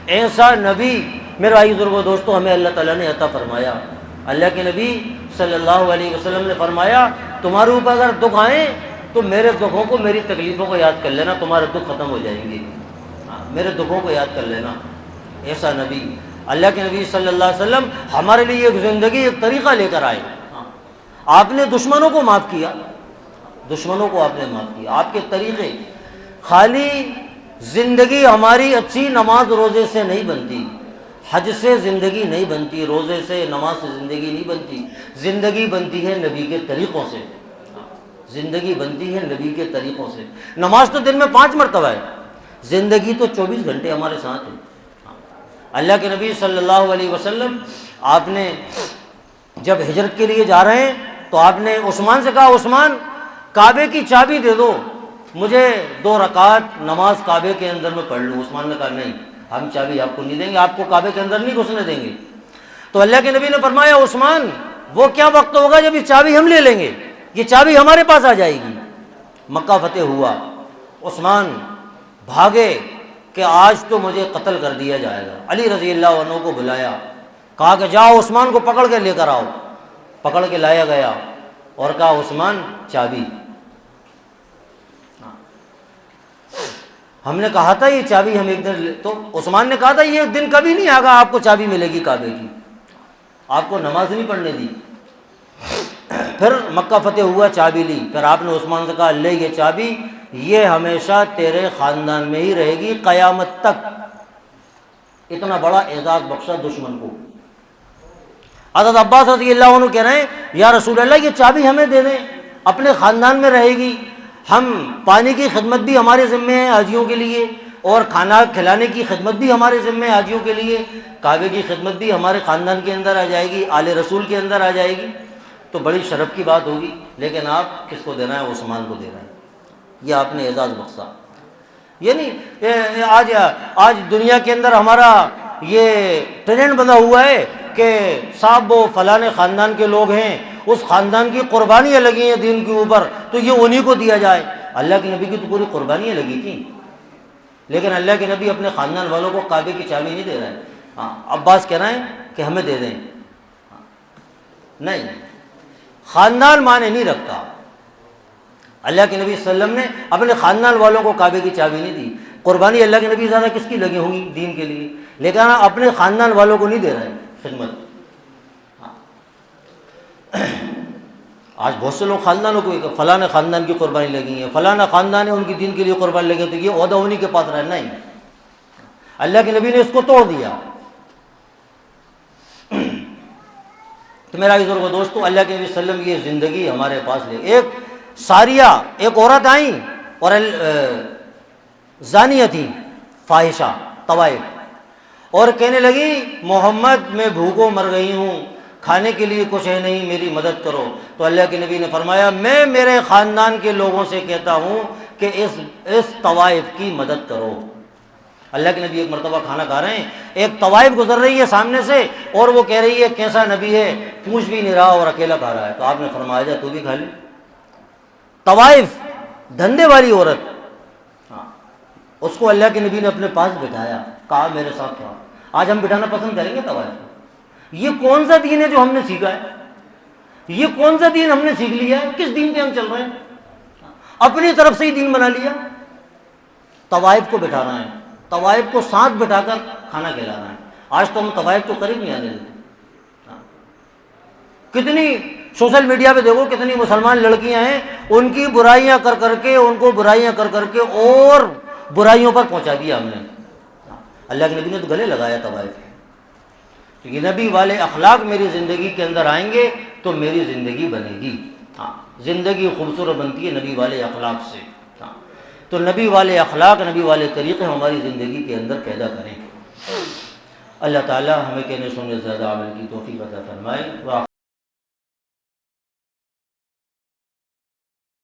ایسا نبی میرے بھائی بزرگوں دوستوں ہمیں اللہ تعالیٰ نے عطا فرمایا۔ اللہ کے نبی صلی اللہ علیہ وسلم نے فرمایا تمہارے اوپر اگر دکھ آئیں تو میرے دکھوں کو، میری تکلیفوں کو یاد کر لینا، تمہارے دکھ ختم ہو جائیں گے۔ میرے دکھوں کو یاد کر لینا۔ ایسا نبی، اللہ کے نبی صلی اللہ علیہ وسلم ہمارے لیے ایک زندگی، ایک طریقہ لے کر آئے۔ آپ نے دشمنوں کو معاف کیا، دشمنوں کو آپ نے معاف کیا، آپ کے طریقے۔ خالی زندگی ہماری اچھی نماز روزے سے نہیں بنتی، حج سے زندگی نہیں بنتی، روزے سے نماز سے زندگی نہیں بنتی، زندگی بنتی ہے نبی کے طریقوں سے، زندگی بنتی ہے نبی کے طریقوں سے۔ نماز تو دن میں 5 مرتبہ ہے، زندگی تو 24 گھنٹے ہمارے ساتھ ہے۔ اللہ کے نبی صلی اللہ علیہ وسلم آپ نے جب ہجرت کے لیے جا رہے ہیں تو آپ نے عثمان سے کہا عثمان کعبے کی چابی دے دو، مجھے 2 رکعت نماز کعبے کے اندر میں پڑھ لوں۔ عثمان نے کہا نہیں، ہم چابی آپ کو نہیں دیں گے، آپ کو کعبے کے اندر نہیں گھسنے دیں گے۔ تو اللہ کے نبی نے فرمایا عثمان وہ کیا وقت ہوگا جب یہ چابی ہم لے لیں گے، یہ چابی ہمارے پاس آ جائے گی۔ مکہ فتح ہوا، عثمان بھاگے کہ آج تو مجھے قتل کر دیا جائے گا۔ علی رضی اللہ عنہ کو بلایا، کہا کہ جاؤ عثمان کو پکڑ کے لے کر آؤ۔ پکڑ کے لایا گیا اور کہا عثمان چابی۔ ہم نے کہا تھا یہ چابی ہم ایک دن، تو عثمان نے کہا تھا یہ دن کبھی نہیں آگا آپ کو چابی ملے گی کعبے کی، آپ کو نماز نہیں پڑھنے دی۔ پھر مکہ فتح ہوا، چابی لی، پھر آپ نے عثمان سے کہا لے یہ چابی، یہ ہمیشہ تیرے خاندان میں ہی رہے گی قیامت تک۔ اتنا بڑا اعزاز بخشا دشمن کو۔ حضرت عباس رضی اللہ عنہ کہہ رہے ہیں یا رسول اللہ یہ چابی ہمیں دے دیں، اپنے خاندان میں رہے گی، ہم پانی کی خدمت بھی ہمارے ذمے ہے حاجیوں کے لیے، اور کھانا کھلانے کی خدمت بھی ہمارے ذمے ہے حاجیوں کے لیے، کعبے کی خدمت بھی ہمارے خاندان کے اندر آ جائے گی، آل رسول کے اندر آ جائے گی، تو بڑی شرف کی بات ہوگی۔ لیکن آپ کس کو دینا ہے؟ عثمان کو دے رہے ہیں۔ یہ آپ نے اعزاز بخشا۔ یہ نہیں آج دنیا کے اندر ہمارا یہ ٹرینڈ بنا ہوا ہے کہ صاحب وہ فلاں خاندان کے لوگ ہیں، اس خاندان کی قربانیاں لگی ہیں دین کے اوپر، تو یہ انہی کو دیا جائے۔ اللہ کے نبی کی تو پوری قربانیاں لگی تھیں، لیکن اللہ کے نبی اپنے خاندان والوں کو کعبے کی چابی نہیں دے رہے ہیں۔ ہاں عباس کہہ رہے ہیں کہ ہمیں دے دیں، نہیں، خاندان معنی نہیں رکھتا۔ اللہ کے نبی صلی اللہ علیہ وسلم نے اپنے خاندان والوں کو کعبے کی چابی نہیں دی۔ قربانی اللہ کے نبی زیادہ کس کی لگی ہوں گی؟ دین کے لیے، لیکن اپنے خاندان والوں کو نہیں دے رہے خدمت۔ آج بہت سے لوگ خاندانوں کو فلاں خاندان کی قربانی لگی ہے، فلاں خاندان ہے ان کی دین کے لیے قربانی لگی ہے، تو یہ عہدہ انہی کے پاس رہے۔ نہیں، اللہ کے نبی نے اس کو توڑ دیا۔ تو میرا بزرگوں دوستو، اللہ کے نبی صلی اللہ علیہ وسلم یہ زندگی ہمارے پاس لے۔ ایک ساریہ ایک عورت آئیں اور زانیہ تھی، فاحشہ، طوائف، اور کہنے لگی محمد میں بھوکوں مر گئی ہوں، کھانے کے لیے کچھ ہے نہیں، میری مدد کرو۔ تو اللہ کے نبی نے فرمایا میں میرے خاندان کے لوگوں سے کہتا ہوں کہ اس طوائف کی مدد کرو۔ اللہ کے نبی ایک مرتبہ کھانا کھا رہے ہیں، ایک طوائف گزر رہی ہے سامنے سے اور وہ کہہ رہی ہے کیسا نبی ہے، پوچھ بھی نہیں رہا اور اکیلا کھا رہا ہے۔ تو آپ نے فرمایا جا تو بھی کھا لے۔ طوائف، دھندے والی عورت، اس کو اللہ کے نبی نے اپنے پاس بٹھایا، کہا میرے ساتھ کھا۔ آج ہم بٹھانا پسند کریں گے طوائف کو؟ یہ کون سا دین ہے جو ہم نے سیکھا ہے؟ یہ کون سا دین ہم نے سیکھ لیا ہے؟ کس دین پہ ہم چل رہے ہیں؟ اپنی طرف سے ہی دین بنا لیا۔ طوائف کو بٹھا رہے ہیں، طوائف کو ساتھ بٹھا کر کھانا کھلا رہے ہیں۔ آج تو ہم طوائف کو قریب نہیں آنے دیتے۔ کتنی سوشل میڈیا پہ دیکھو کتنی مسلمان لڑکیاں ہیں، ان کی برائیاں کر کر کے، ان کو برائیاں کر کر کے اور برائیوں پر پہنچا دیا ہم نے۔ اللہ کے نبی نے تو گلے لگایا طوائف کے۔ یہ نبی والے اخلاق میری زندگی کے اندر آئیں گے تو میری زندگی بنے گی۔ زندگی خوبصورت بنتی ہے نبی والے اخلاق سے۔ تو نبی والے اخلاق، نبی والے طریقے ہماری زندگی کے اندر پیدا کریں۔ اللہ تعالی ہمیں کہنے سننے سے زیادہ عمل کی توفیق عطا فرمائے۔